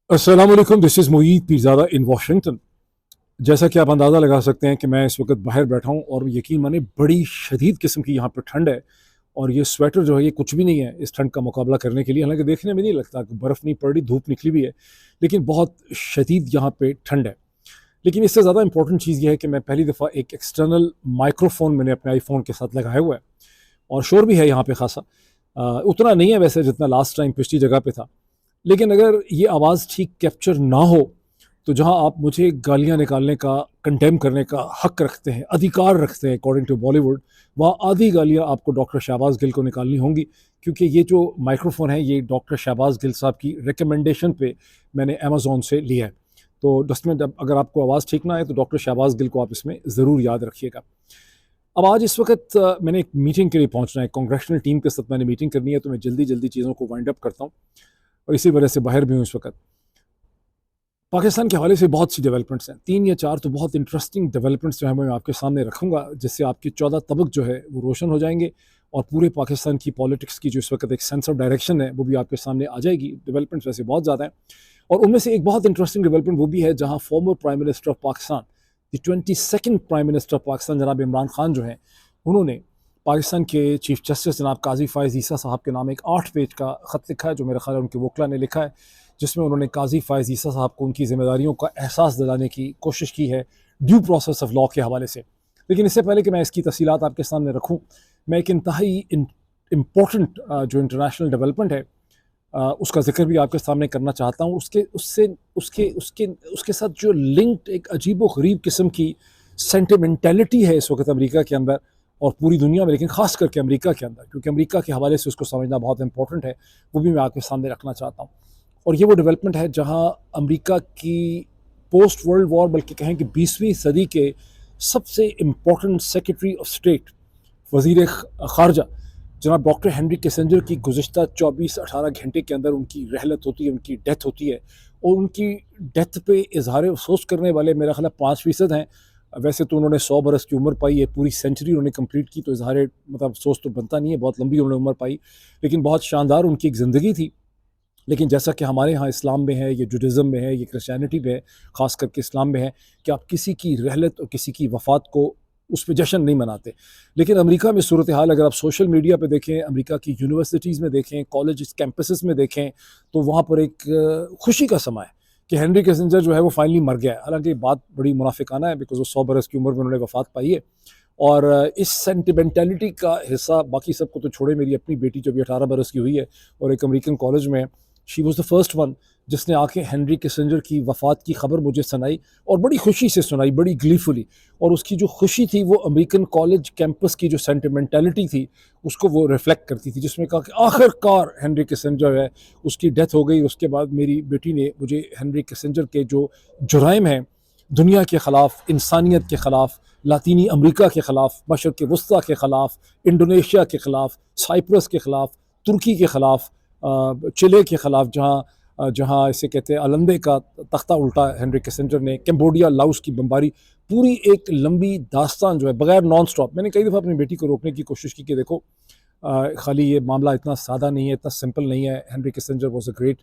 अस्सलाम वालेकुम, this is Moeed Pirzada in Washington. जैसा कि आप अंदाज़ा लगा सकते हैं कि मैं इस वक्त बाहर बैठा हूँ और यकीन माने बड़ी शदीद किस्म की यहाँ पर ठंड है। और ये स्वेटर जो है ये कुछ भी नहीं है इस ठंड का मुकाबला करने के लिए। हालांकि देखने में नहीं लगता कि बर्फ़ नहीं पड़ रही, धूप निकली भी है, लेकिन बहुत शदीद यहाँ पे ठंड है। लेकिन इससे ज़्यादा इंपॉर्टेंट चीज़ ये है कि मैं पहली दफ़ा एक एक्सटर्नल माइक्रोफोन मैंने अपने आईफोन के साथ लगाया हुआ है और शोर भी है यहाँ पे खासा। उतना नहीं है वैसे जितना लास्ट टाइम पिछली जगह पे था, लेकिन अगर ये आवाज़ ठीक कैप्चर ना हो तो जहां आप मुझे गालियां निकालने का, कंडेम करने का हक रखते हैं, अधिकार रखते हैं अकॉर्डिंग टू बॉलीवुड, वहाँ आधी गालियां आपको डॉक्टर शहबाज गिल को निकालनी होंगी। क्योंकि ये जो माइक्रोफोन है ये डॉक्टर शहबाज गिल साहब की रिकमेंडेशन पे मैंने अमेजोन से लिया है। तो डस्टमें अगर आपको आवाज़ ठीक ना है तो डॉक्टर शहबाज गिल को आप इसमें ज़रूर याद रखिएगा। अब आज इस वक्त मैंने एक मीटिंग के लिए पहुंचना है, कांग्रेशनल टीम के साथ मैंने मीटिंग करनी है, तो मैं जल्दी जल्दी चीज़ों को वाइंड अप करता हूँ और इसी वजह से बाहर भी हूँ इस वक्त। पाकिस्तान के हवाले से बहुत सी डेवलपमेंट्स हैं, 3 या 4 तो बहुत इंटरेस्टिंग डेवलपमेंट्स जो है मैं आपके सामने रखूँगा, जिससे आपके 14 तबक जो है वो रोशन हो जाएंगे और पूरे पाकिस्तान की पॉलिटिक्स की जो इस वक्त एक सेंस ऑफ डायरेक्शन है वो भी आपके सामने आ जाएगी। डेवलपमेंट्स वैसे बहुत ज़्यादा हैं और उनमें से एक बहुत इंटरेस्टिंग डेवलपमेंट वो भी है जहाँ former prime minister of Pakistan, the 22nd prime minister of Pakistan जनाब इमरान खान जो हैं, उन्होंने पाकिस्तान के चीफ जस्टिस जनाब काजी फ़ायज़ ईसा साहब के नाम एक 8 पेज का ख़त लिखा है, जो मेरा ख्याल है उनके वकला ने लिखा है, जिसमें उन्होंने काजी फ़ायज़ ईसा साहब को उनकी ज़िम्मेदारियों का एहसास दिलाने की कोशिश की है ड्यू प्रोसेस ऑफ लॉ के हवाले से। लेकिन इससे पहले कि मैं इसकी तफ़सीलात आपके सामने रखूँ, मैं एक इंतहाई इम्पोर्टेंट जो इंटरनेशनल डेवलपमेंट है उसका ज़िक्र भी आपके सामने करना चाहता हूँ। उसके उससे उसके उसके उसके साथ जो लिंक्ड एक अजीब व गरीब किस्म की सेंटिमेंटलिटी है इस वक्त अमेरिका के अंदर और पूरी दुनिया में, लेकिन ख़ास करके अमेरिका के अंदर, क्योंकि अमेरिका के हवाले से उसको समझना बहुत इंपॉर्टेंट है, वो भी मैं आपके सामने रखना चाहता हूँ। और ये वो डेवलपमेंट है जहाँ अमेरिका की पोस्ट वर्ल्ड वॉर, बल्कि कहें कि 20वीं सदी के सबसे इम्पोर्टेंट सेक्रेटरी ऑफ स्टेट, वज़ीर ख़ारजा जनाब डॉक्टर हेनरी किसिंजर की गुज़िश्ता 24-18 घंटे के अंदर उनकी रहलत होती है, उनकी डेथ होती है। और उनकी डेथ पे इज़हार अफ़सोस करने वाले मेरा ख्याल 5% हैं। वैसे तो उन्होंने 100 बरस की उम्र पाई है, पूरी सेंचुरी उन्होंने कंप्लीट की, तो इज़हार मतलब अफ़सोस तो बनता नहीं है, बहुत लंबी उन्होंने उम्र पाई, लेकिन बहुत शानदार उनकी एक ज़िंदगी थी। लेकिन जैसा कि हमारे यहाँ इस्लाम में है, ये जुडिज़म में है, ये क्रिश्चियनिटी में है, ख़ास करके इस्लाम में है कि आप किसी की रहलत और किसी की वफ़ात को उस पे जश्न नहीं मनाते। लेकिन अमेरिका में सूरत हाल अगर आप सोशल मीडिया पे देखें, अमेरिका की यूनिवर्सिटीज़ में देखें, कॉलेज कैंपसेस में देखें, तो वहाँ पर एक खुशी का समा है कि हेनरी किसिंजर जो है वो फाइनली मर गया है। हालांकि बात बड़ी मुनाफिकाना है, बिकॉज वो 100 बरस की उम्र में उन्होंने वफ़ात पाई है। और इस सेंटिमेंटलिटी का हिस्सा बाकी सबको तो छोड़े, मेरी अपनी बेटी जो भी 18 बरस की हुई है और एक अमेरिकन कॉलेज में है, she was the first one जिसने आके हेनरी किसिंजर की वफ़ात की खबर मुझे सुनाई और बड़ी खुशी से सुनाई, बड़ी ग्लीफुली। और उसकी जो खुशी थी वो अमेरिकन कॉलेज कैंपस की जो सेंटिमेंटलिटी थी उसको वो रिफ्लेक्ट करती थी, जिसमें कहा कि आखिरकार हेनरी किसिंजर है, उसकी डेथ हो गई। उसके बाद मेरी बेटी ने मुझे हेनरी किसिंजर के जो जुराइम हैं दुनिया के ख़िलाफ़, इंसानियत के ख़िलाफ़, लातीनी अमेरिका के ख़िलाफ़, मशरक़ वस्ती के ख़िलाफ़, इंडोनेशिया के ख़िलाफ़, साइप्रस के ख़िलाफ़, तुर्की के ख़िलाफ़, चिले के ख़िलाफ़, जहाँ इसे कहते हैं अलंदे का तख्ता उल्टा हेनरी किसिंजर ने, कैम्बोडिया, लाओस की बमबारी, पूरी एक लंबी दास्तान जो है बगैर नॉन स्टॉप। मैंने कई दफ़ा अपनी बेटी को रोकने की कोशिश की कि देखो खाली ये मामला इतना सादा नहीं है, इतना सिंपल नहीं है। Henry Kissinger was a great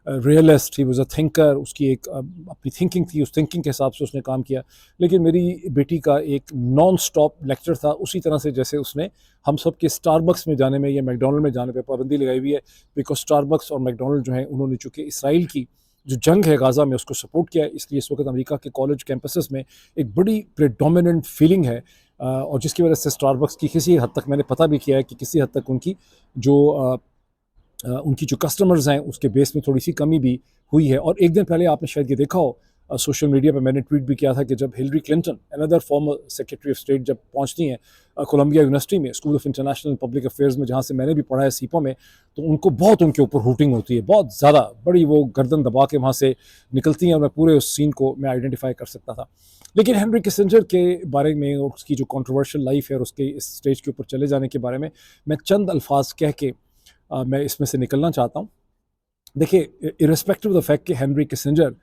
realist, he was a thinker, उसकी एक अपनी थिंकिंग थी, उस थिंकिंग के हिसाब से उसने काम किया। लेकिन मेरी बेटी का एक नॉन स्टॉप लेक्चर था, उसी तरह से जैसे उसने हम सब के स्टारबक्स में जाने में या मैकडोनल्ड में जाने पर पाबंदी लगाई हुई है, बिकॉज स्टारबक्स और मैकडोनल्ड जो है उन्होंने चूँकि इसराइल की जो जंग है गाज़ा में उसको सपोर्ट किया है, इसलिए इस वक्त अमेरिका के कॉलेज कैंपसेस में एक बड़ी प्रेडोमिनेंट फीलिंग है। और जिसकी वजह से स्टारबक्स की किसी हद तक मैंने पता भी किया है कि किसी हद तक जो उनकी जो कस्टमर्स हैं उसके बेस में थोड़ी सी कमी भी हुई है। और एक दिन पहले आपने शायद ये देखा हो सोशल मीडिया पे, मैंने ट्वीट भी किया था कि जब Hillary Clinton, another former secretary of state, जब पहुंचती हैं कोलंबिया यूनिवर्सिटी में, school of international public affairs में, जहाँ से मैंने भी पढ़ा है सीपो में, तो उनको बहुत उनके ऊपर हुटिंग होती है, बहुत ज़्यादा बड़ी, वो गर्दन दबा के वहाँ से निकलती हैं और मैं पूरे उस सीन को मैं आइडेंटिफाई कर सकता था। लेकिन हेनरी किसिंजर के बारे में और उसकी जो कंट्रोवर्शियल लाइफ है और उसके इस स्टेज के ऊपर चले जाने के बारे में मैं चंद अल्फाज कह के मैं इसमें से निकलना चाहता हूँ। देखिए, इर्रेस्पेक्टिव ऑफ द फैक्ट कि हेनरी किसिंजर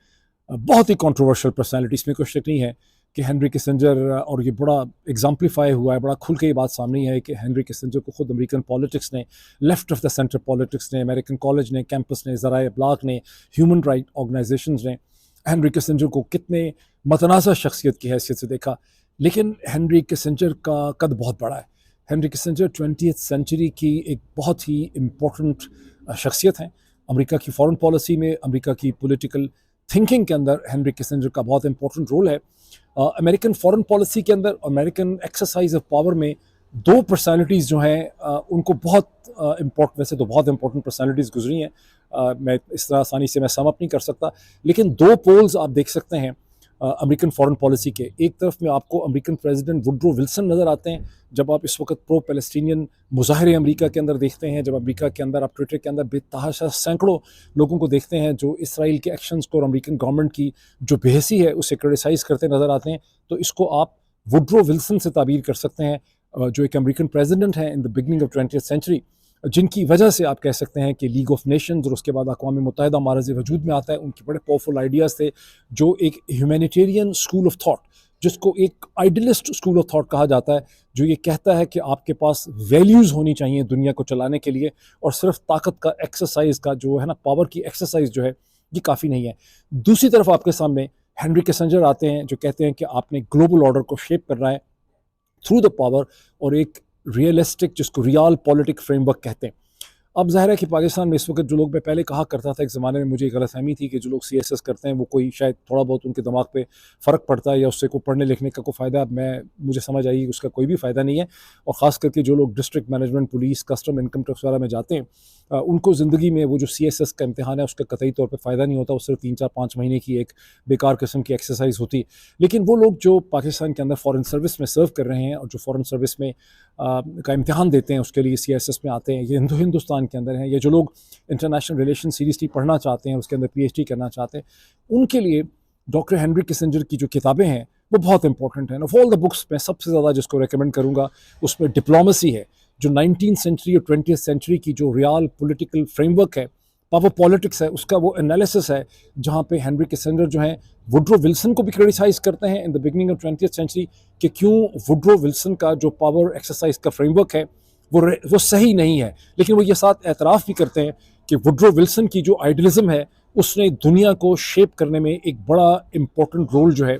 बहुत ही कंट्रोवर्शियल पर्सनालिटी, इसमें कोई शक नहीं है, कि हेनरी किसिंजर, और ये बड़ा एग्जाम्पलीफाई हुआ है, बड़ा खुल के ये बात सामने है कि हेनरी किसिंजर को खुद अमेरिकन पॉलिटिक्स ने, left of the centre politics ने, अमेरिकन कॉलेज ने, कैंपस ने, ज़राए इब्लाग ने, ह्यूमन राइट ऑर्गेनाइजेशंस ने हेनरी किसिंजर को कितने मतनाज़ा शख्सियत की हैसियत से देखा। लेकिन हेनरी किसिंजर का कद बहुत बड़ा है। हेनरी किसिंजर 20th सेंचुरी की एक बहुत ही इम्पोर्टेंट शख्सियत हैं। अमेरिका की फॉरेन पॉलिसी में, अमेरिका की पॉलिटिकल थिंकिंग के अंदर हेनरी किसिंजर का बहुत इंपॉर्टेंट रोल है। अमेरिकन फॉरेन पॉलिसी के अंदर, अमेरिकन एक्सरसाइज ऑफ पावर में दो पर्सनालिटीज़ जो हैं उनको बहुत इम्पोर्टेंट, वैसे तो बहुत इंपॉर्टेंट पर्सनालिटीज़ गुजरी हैं, मैं इस तरह आसानी से मैं सम अप नहीं कर सकता, लेकिन दो पोल्स आप देख सकते हैं अमेरिकन फॉरेन पॉलिसी के। एक तरफ में आपको अमेरिकन प्रेसिडेंट वुड्रो विल्सन नज़र आते हैं, जब आप इस वक्त प्रो पैलेस्टीनियन मुजाहरे अमेरिका के अंदर देखते हैं, जब अमेरिका के अंदर आप ट्विटर के अंदर बेतहाशा सैकड़ों लोगों को देखते हैं जो इसराइल के एक्शंस को और अमेरिकन गवर्नमेंट की जो बेहसी है उसे क्रिटिसाइज़ करते नज़र आते हैं, तो इसको आप वुड्रो विल्सन से ताबीर कर सकते हैं, जो एक अमेरिकन प्रेसिडेंट हैं in the beginning of 20th century, जिनकी वजह से आप कह सकते हैं कि लीग ऑफ नेशंस और उसके बाद अक़वाम मुत्तहिदा मारज़ वजूद में आता है। उनके बड़े पावरफुल आइडियाज़ थे, जो एक ह्यूमैनिटेरियन स्कूल ऑफ थॉट, जिसको एक आइडियलिस्ट स्कूल ऑफ थॉट कहा जाता है, जो ये कहता है कि आपके पास वैल्यूज़ होनी चाहिए दुनिया को चलाने के लिए, और सिर्फ ताकत का एक्सरसाइज का जो है ना, पावर की एक्सरसाइज जो है ये काफ़ी नहीं है। दूसरी तरफ आपके सामने हेनरी किसिंजर आते हैं, जो कहते हैं कि आपने ग्लोबल ऑर्डर को शेप करना है थ्रू द पावर, और एक रियलिस्टिक, जिसको रियल पॉलिटिक फ्रेमवर्क कहते हैं। अब ज़ाहिर है कि पाकिस्तान में इस वक्त जो लोग, मैं पहले कहा करता था एक ज़माने में, मुझे गलतफहमी थी कि जो लोग CSS करते हैं वो कोई शायद थोड़ा बहुत उनके दिमाग पे फ़र्क पड़ता है या उससे कोई पढ़ने लिखने का कोई फ़ायदा, मुझे समझ आई कि उसका कोई भी फ़ायदा नहीं है। और ख़ास करके जो लोग district management, police, custom, income tax वगैरह में जाते हैं, उनको ज़िंदगी में वो जो CSS का इम्तिहान है उसका कतई तौर पर फ़ायदा नहीं होता। वो सिर्फ 3-4-5 महीने की एक बेकार किस्म की एक्सरसाइज होती। लेकिन वो लोग जो पाकिस्तान के अंदर फ़ॉरेन सर्विस में सर्व कर रहे हैं और जो फ़ॉरेन सर्विस में का इम्तिहान देते हैं, उसके लिए CSS में आते हैं, ये हिंदुस्तान के अंदर हैं, या जो लोग इंटरनेशनल रिलेशन सीरीज़ली पढ़ना चाहते हैं, उसके अंदर PhD करना चाहते हैं, उनके लिए डॉक्टर हेनरी किसिंजर की जो किताबें हैं वो बहुत इंपॉर्टेंट हैं। ऑफ ऑल द बुक्स मैं सबसे ज़्यादा जिसको रेकमेंड करूँगा उसमें डिप्लोमेसी है, जो 19th सेंचुरी और 20th सेंचुरी की जो रियल पॉलिटिकल फ्रेमवर्क है, पावर पॉलिटिक्स है, उसका वो एनालिसिस है, जहाँ पे हेनरी किसिंजर जो हैं वुड्रो विल्सन को भी क्रिटिसाइज़ करते हैं in the beginning of 20th century, कि क्यों वुड्रो विल्सन का जो पावर एक्सरसाइज का फ्रेमवर्क है वो सही नहीं है। लेकिन वो ये साथ एतराफ़ भी करते हैं कि वुड्रो विल्सन की जो आइडियलिज्म है उसने दुनिया को शेप करने में एक बड़ा इम्पोर्टेंट रोल जो है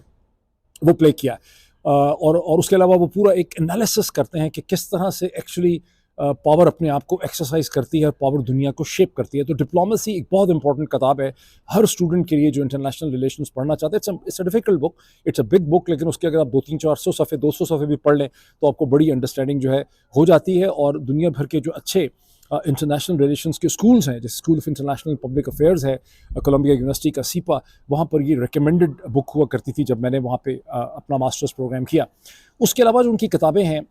वो प्ले किया। और उसके अलावा वो पूरा एक एनालिसिस करते हैं कि किस तरह से एक्चुअली पावर अपने आप को एक्सरसाइज करती है, पावर दुनिया को शेप करती है। तो डिप्लोमेसी एक बहुत इंपॉर्टेंट किताब है हर स्टूडेंट के लिए जो इंटरनेशनल रिलेशंस पढ़ना चाहते हैं। It's a difficult book, it's a big book, लेकिन उसके अगर आप 200-300-400 सफ़े 200 सफ़े भी पढ़ लें तो आपको बड़ी अंडरस्टैंडिंग जो है हो जाती है। और दुनिया भर के जो अच्छे इंटरनेशनल रिलेशंस के स्कूल्स हैं, जैसे school of international public affairs है, कोलंबिया यूनिवर्सिटी का सीपा, वहाँ पर ये रिकमेंडेड बुक हुआ करती थी जब मैंने वहाँ पे अपना मास्टर्स प्रोग्राम किया। उसके अलावा जो उनकी किताबें हैं,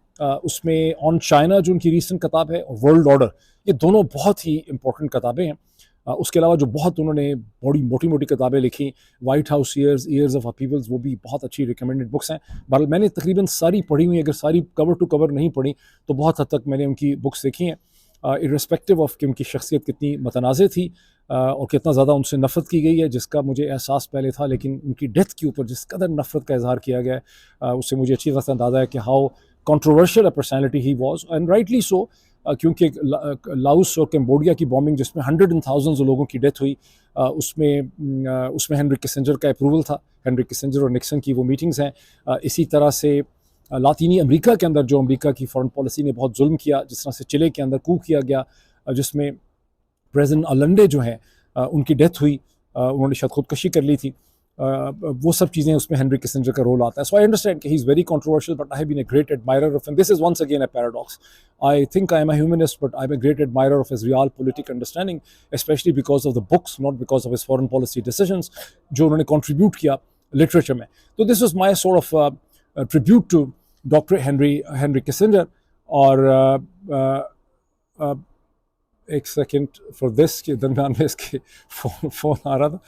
उसमें ऑन चाइना जो उनकी रीसेंट किताब है, और वर्ल्ड ऑर्डर, ये दोनों बहुत ही इंपॉर्टेंट किताबें हैं। उसके अलावा जो बहुत उन्होंने बड़ी मोटी मोटी किताबें लिखी, White House years of peoples, वो भी बहुत अच्छी रिकमेंडेड बुक्स हैं। बहरहाल मैंने तकरीबन सारी पढ़ी हुई, अगर सारी कवर टू कवर नहीं पढ़ी तो बहुत हद तक मैंने उनकी बुक्स देखी हैं, इर्रेस्पेक्टिव ऑफ कि उनकी शख्सियत कितनी मतनाज़ थी और कितना ज़्यादा उनसे नफ़रत की गई है, जिसका मुझे एहसास पहले था, लेकिन उनकी डेथ के ऊपर जिस कदर नफ़रत का इजहार किया गया है उससे मुझे अच्छी तरह से अंदाज़ा है कि how controversial a personality he was, and rightly so, क्योंकि लाओस और कैम्बोडिया की बॉम्बिंग जिसमें हंड्रेड एंड थाउजेंड्स लोगों की डेथ हुई, उसमें हेनरी किसिंजर का अप्रूवल था। हेनरी किसिंजर और निक्सन की वो मीटिंग्स हैं। इसी तरह से लातीनी अमेरिका के अंदर जो अमेरिका की फॉरेन पॉलिसी ने बहुत जुल्म किया, जिस तरह से चिले के अंदर कू किया गया, जिसमें प्रेसिडेंट अलेंडे जो हैं उनकी डेथ हुई, उन्होंने शायद खुदकशी कर ली थी, वो सब चीज़ें उसमें हेनरी किसिंजर का रोल आता है। सो आई अंडरस्टैंड कि he is very controversial, but I have been a great admirer of him. This is once again a paradox. I think I am a humanist, but I am a great admirer of his real political understanding, specially because of the books, not because of his foreign policy decisions जो उन्होंने contribute किया literature में। तो this was my sort of tribute to doctor Henry Kissinger. और एक second for this के दरमियान में इसके फ़ोन आ रहा था।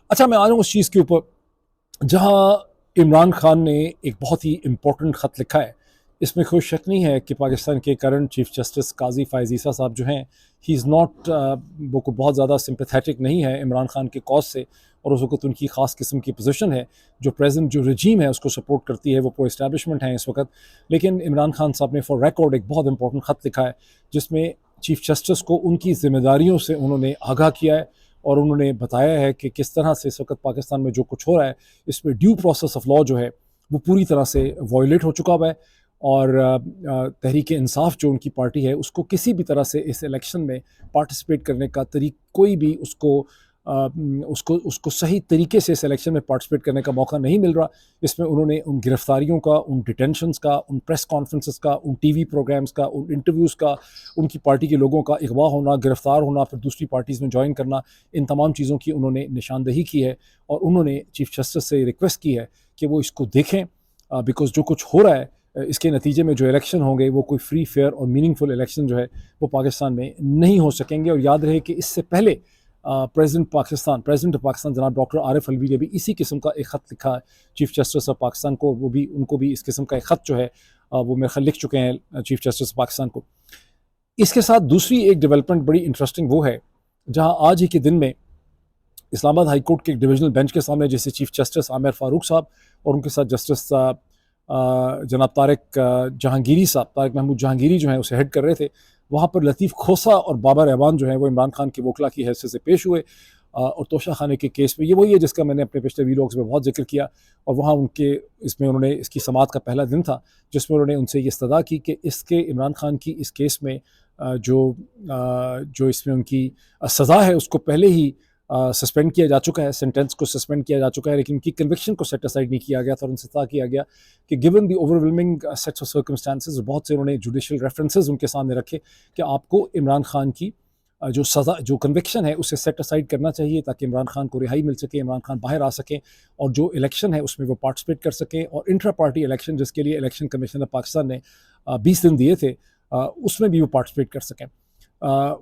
अच्छा, मैं आ रहा हूँ उस चीज़ के ऊपर जहाँ इमरान खान ने एक बहुत ही इम्पोर्टेंट ख़त लिखा है इसमें कोई शक नहीं है कि पाकिस्तान के करंट चीफ जस्टिस काजी फ़ायज़ ईसा साहब जो हैं, ही इज़ नॉट वो को बहुत ज़्यादा सिंपैथेटिक नहीं है इमरान खान के कॉज से, और उस वक्त उनकी ख़ास किस्म की पोजीशन है जो प्रेजेंट जो रजीम है उसको सपोर्ट करती है, वो प्रो इस्टेब्लिशमेंट है इस वक्त। लेकिन इमरान खान साहब ने फॉर रिकॉर्ड एक बहुत इंपॉर्टेंट ख़त लिखा है जिसमें चीफ जस्टिस को उनकी ज़िम्मेदारियों से उन्होंने आगाह किया है और उन्होंने बताया है कि किस तरह से इस वक्त पाकिस्तान में जो कुछ हो रहा है इसमें ड्यू प्रोसेस ऑफ लॉ जो है वो पूरी तरह से वॉयलेट हो चुका हुआ है, और तहरीक इंसाफ जो उनकी पार्टी है उसको किसी भी तरह से इस इलेक्शन में पार्टिसिपेट करने का कोई भी उसको उसको सही तरीके से इस इलेक्शन में पार्टिसिपेट करने का मौका नहीं मिल रहा। इसमें उन्होंने उन गिरफ्तारियों का, उन डिटेंशंस का, उन प्रेस कॉन्फ्रेंसेस का, उन टीवी प्रोग्राम्स का, उन इंटरव्यूज़ का, उनकी पार्टी के लोगों का अगवा होना, गिरफ्तार होना, फिर दूसरी पार्टीज़ में ज्वाइन करना, इन तमाम चीज़ों की उन्होंने निशानदही की है और उन्होंने चीफ जस्टिस से रिक्वेस्ट की है कि वो इसको देखें, बिकॉज जो कुछ हो रहा है इसके नतीजे में जो इलेक्शन होंगे वो कोई फ्री फेयर और मीनिंगफुल इलेक्शन जो है वो पाकिस्तान में नहीं हो सकेंगे। और याद रहे कि इससे पहले प्रेसिडेंट ऑफ पाकिस्तान जनाब डॉक्टर आरिफ अलवी ने भी इसी किस्म का एक ख़त लिखा है चीफ जस्टिस ऑफ पाकिस्तान को, वो भी उनको भी इस किस्म का एक ख़त जो है वो मेरे ख्याल लिख चुके हैं चीफ जस्टिस ऑफ पाकिस्तान को। इसके साथ दूसरी एक डेवलपमेंट बड़ी इंटरेस्टिंग वो है जहाँ आज ही के दिन में इस्लामाबाद हाई कोर्ट के एक डिविजनल बेंच के सामने जैसे चीफ जस्टिस आमिर फारूक साहब और उनके साथ जस्टिस जनाब तारिक महमूद जहांगीरी जो हैं उसे हेड कर रहे थे, वहाँ पर लतीफ़ खोसा और बाबर रहमान जो हैं वो इमरान खान के वकला की हैसियत से पेश हुए और तोशा खाने के केस में, ये वही है जिसका मैंने अपने पिछले वीलॉग्स में बहुत जिक्र किया। और वहाँ उनके इसमें उन्होंने इसकी समाअत का पहला दिन था जिसमें उन्होंने उनसे ये इस्तदा की कि इसके इमरान खान की इस केस में जो इसमें उनकी सज़ा है उसको पहले ही सस्पेंड किया जा चुका है, सेंटेंस को सस्पेंड किया जा चुका है, लेकिन उनकी कन्विक्शन को सेट असाइड नहीं किया गया था और उनसे कहा किया गया कि given the overwhelming sets of circumstances, बहुत से उन्होंने जुडिशियल रेफरेंसेस उनके सामने रखे कि आपको इमरान खान की जो सज़ा जो कन्विक्शन है उसे सेट असाइड करना चाहिए ताकि इमरान खान को रिहाई मिल सके, इमरान खान बाहर आ सकें और जो इलेक्शन है उसमें वो पार्टिसिपेट कर सकें, और इंट्रा पार्टी इलेक्शन जिसके लिए इलेक्शन कमीशन ऑफ पाकिस्तान ने 20 दिन दिए थे उसमें भी वो पार्टिसिपेट कर सकें।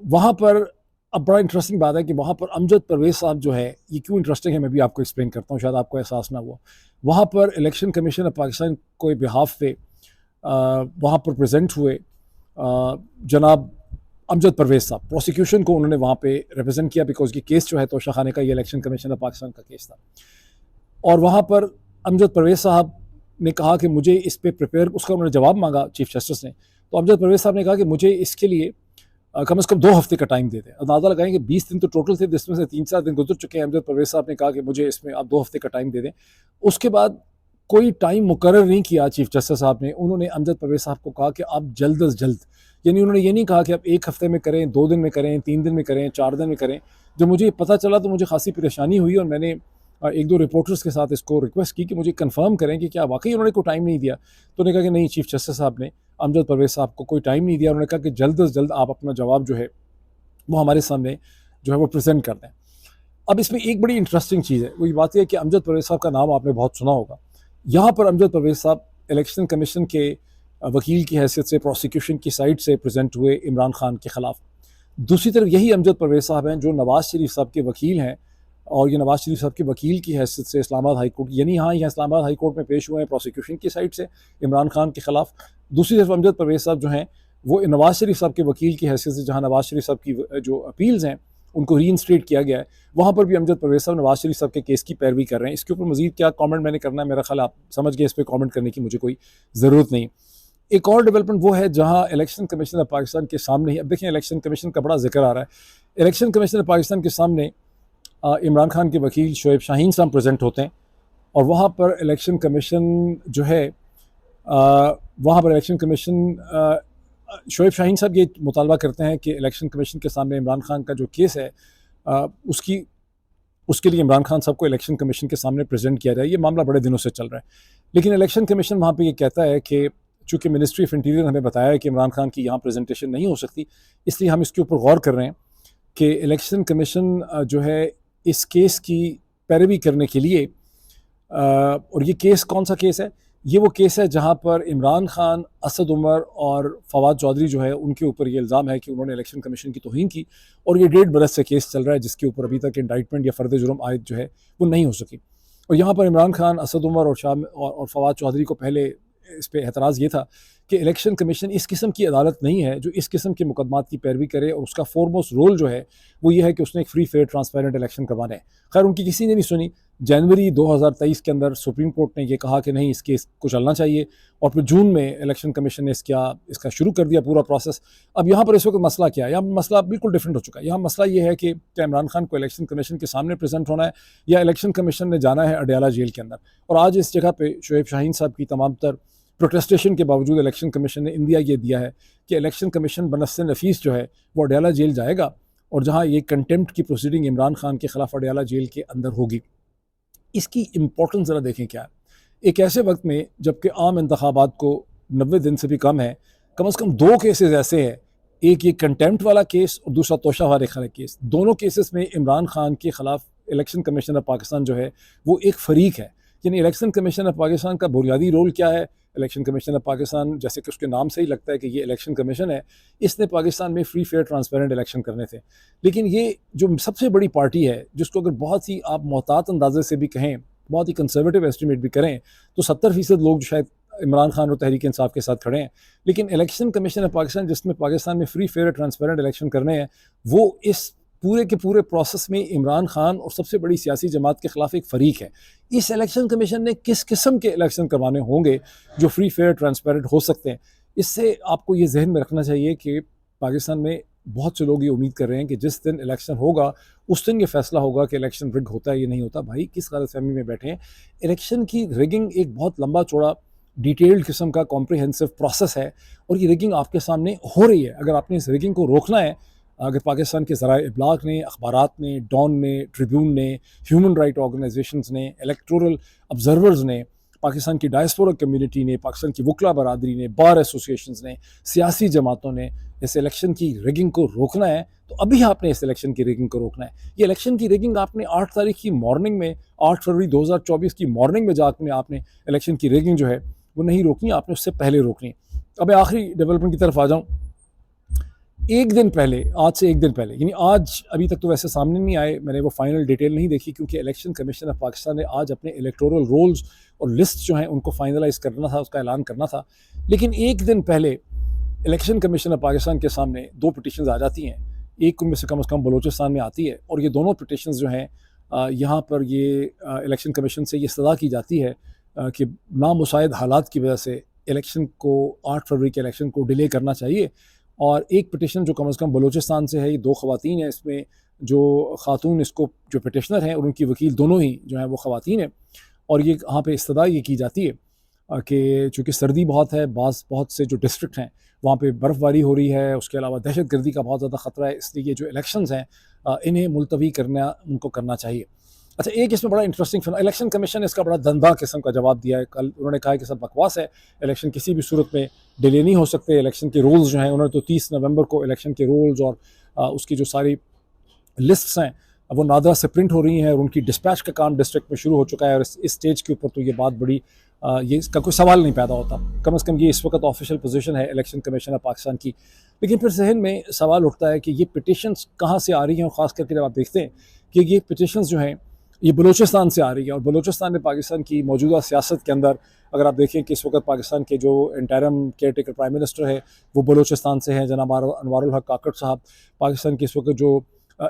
वहाँ पर अब बड़ा इंटरेस्टिंग बात है कि वहाँ पर अमजद परवेज़ साहब जो है, ये क्यों इंटरेस्टिंग है मैं भी आपको एक्सप्लेन करता हूँ, शायद आपको एहसास ना हुआ। वहाँ पर इलेक्शन कमीशन ऑफ पाकिस्तान को बिहाफ पे वहाँ पर प्रेजेंट हुए जनाब अमजद परवेज़ साहब, प्रोसिक्यूशन को उन्होंने वहाँ पे रिप्रेजेंट किया बिकॉज ये केस जो है तोशा खाने का, ये इलेक्शन कमीशन ऑफ पाकिस्तान का केस था। और वहाँ पर अमजद परवेज़ साहब ने कहा कि मुझे इस पर प्रिपेयर, उसका उन्होंने जवाब मांगा चीफ जस्टिस ने, तो अमजद परवेज़ साहब ने कहा कि मुझे इसके लिए कम से कम 2 हफ्ते का टाइम दे दें। अंदाज़ा लगाएंगे 20 दिन तो टोटल थे, जिसमें से 3-4 दिन गुजर चुके हैं। अमजद परवेज़ साहब ने कहा कि मुझे इसमें आप 2 हफ्ते का टाइम दे दें। उसके बाद कोई टाइम मुकर्रर नहीं किया चीफ जस्टिस साहब ने, उन्होंने अमजद परवेज़ साहब को कहा कि आप जल्द अज़ जल्द, यानी उन्होंने ये नहीं कहा कि आप 1 हफ्ते में करें, 2 दिन में करें, 3 दिन में करें, 4 दिन में करें। जब मुझे पता चला तो मुझे खासी परेशानी हुई और मैंने 1-2 रिपोर्टर्स के साथ इसको रिक्वेस्ट की कि मुझे कंफर्म करें कि क्या वाकई उन्होंने कोई टाइम नहीं दिया। तो उन्होंने कहा कि नहीं, चीफ जस्टिस साहब ने अमजद परवेज़ साहब को कोई टाइम नहीं दिया। उन्होंने कहा कि जल्द अज़ जल्द आप अपना जवाब जो है वो हमारे सामने जो है वो प्रेजेंट कर दें। अब इसमें एक बड़ी इंटरेस्टिंग चीज़ है, वो ये बात है कि अमजद परवेज़ साहब का नाम आपने बहुत सुना होगा। यहाँ पर अमजद परवेज़ साहब इलेक्शन कमीशन के वकील की हैसियत से प्रोसिक्यूशन की साइड से प्रेजेंट हुए इमरान खान के ख़िलाफ़। दूसरी तरफ यही अमजद परवेज़ साहब हैं जो नवाज़ शरीफ साहब के वकील हैं, और ये नवाज़ शरीफ साहब के वकील की हैसियत से इस्लामाबाद हाई कोर्ट, यानी यहाँ इस्लामाबाद हाई कोर्ट में पेश हुए हैं प्रोसिक्यूशन की साइड से इमरान खान के ख़िलाफ़। दूसरी तरफ अमजद परवेज़ साहब जो हैं वो नवाज़ शरीफ साहब के वकील की हैसियत से, जहाँ नवाज़ शरीफ साहब की जो अपील्स हैं उनको रीइंस्टेट किया गया है, वहाँ पर भी अमजद परवेज़ साहब नवाज़ शरीफ साहब के केस की पैरवी कर रहे हैं। इसके ऊपर मज़ीद क्या कमेंट मैंने करना है, मेरा ख्याल आप समझ गए, इस पर कमेंट करने की मुझे कोई ज़रूरत नहीं। एक और डेवलपमेंट वो है जहाँ इलेक्शन कमीशन ऑफ पाकिस्तान के सामने ही, अब देखें इलेक्शन कमीशन का बड़ा जिक्र आ रहा है, इलेक्शन कमीशन ऑफ पाकिस्तान के सामने इमरान खान के वकील शोएब शाहीन साहब प्रेजेंट होते हैं और वहाँ पर इलेक्शन कमीशन जो है वहाँ पर इलेक्शन कमीशन शोएब शाहीन साहब ये मुतालबा करते हैं कि इलेक्शन कमीशन के सामने इमरान खान का जो केस है उसके लिए इमरान खान साहब को इलेक्शन कमीशन के सामने प्रेजेंट किया जाए। ये मामला बड़े दिनों से चल रहा है, लेकिन इलेक्शन कमीशन वहाँ पे ये कहता है कि चूँकि मिनिस्ट्री ऑफ इंटीरियर हमें बताया है कि इमरान खान की यहाँ प्रेजेंटेशन नहीं हो सकती, इसलिए हम इसके ऊपर गौर कर रहे हैं कि इलेक्शन कमीशन जो है इस केस की पैरवी करने के लिए, और ये केस कौन सा केस है, ये वो केस है जहाँ पर इमरान खान, असद उमर और फवाद चौधरी जो है उनके ऊपर ये इल्ज़ाम है कि उन्होंने इलेक्शन कमीशन की तौहीन की, और ये 1.5 बरस से केस चल रहा है जिसके ऊपर अभी तक इंडाइटमेंट या फ़र्द जुर्म आयद जो है वो नहीं हो सकी। और यहाँ पर इमरान खान, असद उमर और फवाद चौधरी को पहले इस पर एतराज़ ये था कि इलेक्शन कमीशन इस किस्म की अदालत नहीं है जो इस किस्म के मुकदमात की पैरवी करे, और उसका फोरमोस्ट रोल जो है वो ये है कि उसने एक फ्री फेयर ट्रांसपेरेंट इलेक्शन करवाने हैं। खैर उनकी किसी ने नहीं सुनी। जनवरी 2023 के अंदर सुप्रीम कोर्ट ने ये कहा कि नहीं, इस केस को चलना चाहिए, और फिर जून में इलेक्शन कमीशन ने इसका शुरू कर दिया पूरा प्रोसेस। अब यहाँ पर इस वक्त मसला क्या है? यहाँ मसला बिल्कुल डिफरेंट हो चुका है। यहाँ मसला ये है कि क्या इमरान खान को इलेक्शन कमीशन के सामने प्रेजेंट होना है, या इलेक्शन कमीशन ने जाना है अडयाला जेल के अंदर। और आज इस जगह पे शोएब शाहीन साहब की तमाम तर प्रोटेस्टेशन के बावजूद इलेक्शन कमीशन ने इंडिया ये दिया है कि इलेक्शन कमीशन बनस्से नफीस जो है वो अडयाला जेल जाएगा, और जहाँ ये कंटेम्प्ट की प्रोसीडिंग इमरान खान के खिलाफ अडयाला जेल के अंदर होगी। इसकी इम्पोर्टेंस ज़रा देखें क्या है। एक ऐसे वक्त में जबकि आम इंतखाबात को 90 दिन से भी कम है, कम से कम 2 केसेस ऐसे हैं, एक ये कंटेम्प्ट वाला केस और दूसरा तोशा वाले वाला केस। दोनों केसेस में इमरान खान के खिलाफ इलेक्शन कमीशन ऑफ पाकिस्तान जो है वो एक फ़रीक है। यानी इलेक्शन कमीशन ऑफ पाकिस्तान का बुनियादी रोल क्या है? इलेक्शन कमीशन ऑफ पाकिस्तान, जैसे कि उसके नाम से ही लगता है कि ये इलेक्शन कमीशन है, इसने पाकिस्तान में फ्री फेयर ट्रांसपेरेंट इलेक्शन करने थे। लेकिन ये जो सबसे बड़ी पार्टी है, जिसको अगर बहुत ही आप मोहतात अंदाजे से भी कहें, बहुत ही कंजर्वेटिव एस्टिमेट भी करें, तो 70% लोग जो शायद इमरान खान और तहरीक इंसाफ के साथ खड़े हैं। लेकिन इलेक्शन कमीशन ऑफ पाकिस्तान, जिसमें पाकिस्तान में फ्री फेयर ट्रांसपेरेंट इलेक्शन करने हैं, वो इस पूरे के पूरे प्रोसेस में इमरान खान और सबसे बड़ी सियासी जमात के खिलाफ एक फ़रीक है। इस इलेक्शन कमीशन ने किस किस्म के इलेक्शन करवाने होंगे जो फ्री फेयर ट्रांसपेरेंट हो सकते हैं? इससे आपको ये जहन में रखना चाहिए कि पाकिस्तान में बहुत से लोग ये उम्मीद कर रहे हैं कि जिस दिन इलेक्शन होगा उस दिन ये फैसला होगा कि इलेक्शन रिग होता है या नहीं होता। भाई, किस गलतफहमी में बैठे हैं? इलेक्शन की रिगिंग एक बहुत लंबा चौड़ा डिटेल्ड किस्म का कॉम्प्रिहेंसिव प्रोसेस है, और ये रिगिंग आपके सामने हो रही है। अगर आपने इस रिगिंग को रोकना है, अगर पाकिस्तान के ज़राए इब्लाग ने, अखबारात ने, डॉन ने, ट्रिब्यून ने, ह्यूमन राइट ऑर्गेनाइजेशंस ने, इलेक्टोरल ऑब्जर्वर्स ने, पाकिस्तान की डायस्पोरा कम्युनिटी ने, पाकिस्तान की वकला बरादरी ने, बार एसोसिएशंस ने, सियासी जमातों ने इस इलेक्शन की रिगिंग को रोकना है, तो अभी आपने इस इलेक्शन की रिगिंग को रोकना है। ये इलेक्शन की रिगिंग आपने 8 तारीख की मॉर्निंग में, 8 फरवरी 2024 की मॉर्निंग में जाकर आपने इलेक्शन की रिगिंग जो है वो नहीं रोकनी, आपने उससे पहले रोकनी। अब मैं आखिरी डेवलपमेंट की तरफ आ जाऊँ। एक दिन पहले, आज से एक दिन पहले, यानी आज, अभी तक तो वैसे सामने नहीं आए, मैंने वो फाइनल डिटेल नहीं देखी, क्योंकि इलेक्शन कमीशन ऑफ पाकिस्तान ने आज अपने इलेक्टोरल रोल्स और लिस्ट जो हैं उनको फाइनलाइज करना था, उसका ऐलान करना था। लेकिन एक दिन पहले इलेक्शन कमीशन ऑफ पाकिस्तान के सामने 2 पिटिशंस आ जाती हैं। एक उनमें से कम बलूचिस्तान में आती है, और ये दोनों पिटिशंस जो हैं यहाँ पर ये इलेक्शन कमीशन से ये सदा की जाती है कि नामुसाइद हालात की वजह से इलेक्शन को, 8 फरवरी के इलेक्शन को डिले करना चाहिए। और एक पिटिशन जो कम से कम बलूचिस्तान से है, ये 2 ख़वातीन हैं, इसमें जो ख़ातून इसको जो पिटिशनर हैं और उनकी वकील दोनों ही जो हैं वो ख़वातीन हैं। और ये यहाँ पे इस्तदा ये की जाती है कि चूँकि सर्दी बहुत है, बहुत से जो डिस्ट्रिक्ट हैं वहाँ पे बर्फ़बारी हो रही है, उसके अलावा दहशत गर्दी का बहुत ज़्यादा ख़तरा है, इसलिए ये जो इलेक्शंस हैं इन्हें मुलतवी करना उनको करना चाहिए। अच्छा, एक इसमें बड़ा इंटरेस्टिंग इलेक्शन कमीशन ने इसका बड़ा धंधा किस्म का जवाब दिया है। कल उन्होंने कहा है कि सब बकवास है, इलेक्शन किसी भी सूरत में डिले नहीं हो सकते। इलेक्शन के रूल्स जो हैं, उन्होंने तो 30 नवंबर को इलेक्शन के रूल्स और उसकी जो सारी लिस्ट्स हैं वो नादरा से प्रिंट हो रही हैं, और उनकी डिस्पैच का काम डिस्ट्रिक्ट में शुरू हो चुका है। और इस स्टेज के ऊपर तो ये बात बड़ी ये इसका कोई सवाल नहीं पैदा होता। कम से कम ये इस वक्त ऑफिशियल पोजीशन है इलेक्शन कमीशन ऑफ पाकिस्तान की। लेकिन फिर जहन में सवाल उठता है कि ये पिटिशंस कहाँ से आ रही हैं, और ख़ास करके जब आप देखते हैं कि ये पिटिशंस जो हैं ये बलूचिस्तान से आ रही है, और बलूचिस्तान ने पाकिस्तान की मौजूदा सियासत के अंदर, अगर आप देखें कि इस वक्त पाकिस्तान के जो interim care taker prime minister है वो बलूचिस्तान से हैं, जनाब अनवारुल हक काकड़ साहब। पाकिस्तान के इस वक्त जो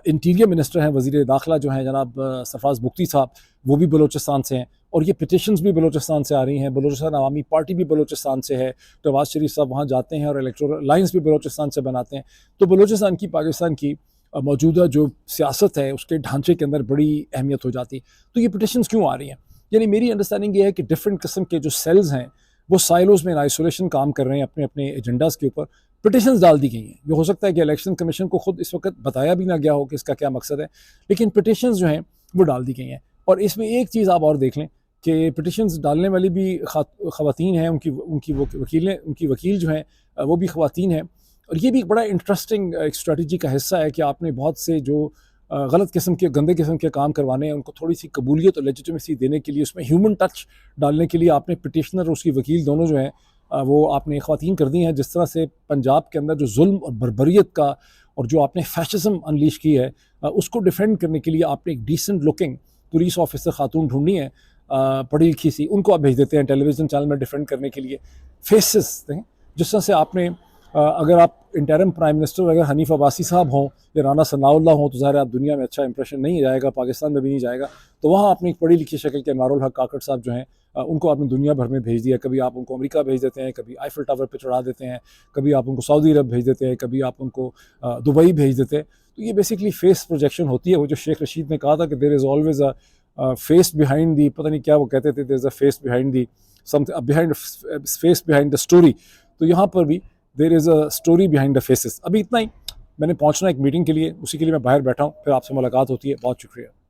इंटीरियर मिनिस्टर हैं, वज़ीर दाखिला जो हैं जनाब सरफराज बुख्ती साहब, वो भी बलूचिस्तान से हैं। और ये पिटिशंस भी बलूचिस्तान से आ रही हैं। बलूचिस्तान अवामी पार्टी भी बलूचिस्तान से है, नवाज शरीफ साहब वहाँ जाते हैं और इलेक्टोरल अलायंस भी बलूचिस्तान से बनाते हैं। तो बलूचिस्तान की पाकिस्तान की मौजूदा जो सियासत है उसके ढांचे के अंदर बड़ी अहमियत हो जाती है। तो ये पिटिशंस क्यों आ रही हैं? यानी मेरी अंडरस्टैंडिंग ये है कि डिफरेंट किस्म के जो सेल्स हैं वो साइलोज़ में इन आइसोलेशन काम कर रहे हैं, अपने अपने एजेंडाज़ के ऊपर पिटिशंस डाल दी गई हैं। ये हो सकता है कि इलेक्शन कमीशन को खुद इस वक्त बताया भी ना गया हो कि इसका क्या मकसद है, लेकिन पिटिशंस जो हैं वो डाल दी गई हैं। और इसमें एक चीज़ आप और देख लें कि पिटिशंस डालने वाली भी ख़वातीन हैं, उनकी वकील जो हैं वो भी ख़वातीन हैं। और ये भी एक बड़ा इंटरेस्टिंग एक स्ट्रेटजी का हिस्सा है कि आपने बहुत से जो गलत किस्म के, गंदे किस्म के काम करवाने हैं, उनको थोड़ी सी कबूलियत और लेजिटिमेसी देने के लिए, उसमें ह्यूमन टच डालने के लिए आपने पिटिशनर और उसकी वकील दोनों जो हैं वो आपने ख़वातीन कर दी हैं। जिस तरह से पंजाब के अंदर जो जुल्म और बर्बरियत का और जो आपने फैशिज़म अनलीश की है उसको डिफेंड करने के लिए आपने एक डिसेंट लुकिंग पुलिस ऑफिसर खातून ढूंढनी है, पढ़ी लिखी सी, उनको आप भेज देते हैं टेलीविज़न चैनल में डिफेंड करने के लिए। फेसेस दें, जिस तरह से आपने अगर आप इंटरिम प्राइम मिनिस्टर अगर हनीफ अब्बासी साहब हों या राना सनाउल्लाह हों तो ज़ाहिर है आप दुनिया में अच्छा इंप्रेशन नहीं जाएगा, पाकिस्तान में भी नहीं जाएगा। तो वहाँ आपने एक पढ़ी लिखी शक्ल के अनवारुल हक काकड़ साहब जो हैं उनको आपने दुनिया भर में भेज दिया। कभी आप उनको अमेरिका भेज देते हैं, कभी आईफिल टावर पे चढ़ा देते हैं, कभी आप उनको सऊदी अरब भेज देते हैं, कभी आप उनको दुबई भेज देते हैं। तो ये बेसिकली फेस प्रोजेक्शन होती है। वो जो शेख रशीद ने कहा था कि there is always a face behind the, पता नहीं क्या वो कहते थे, there is a face behind the something behind face behind the story. तो यहाँ पर भी there is a story behind the faces. अभी इतना ही, मैंने पहुँचना एक मीटिंग के लिए, उसी के लिए मैं बाहर बैठा हूँ। फिर आपसे मुलाकात होती है। बहुत शुक्रिया।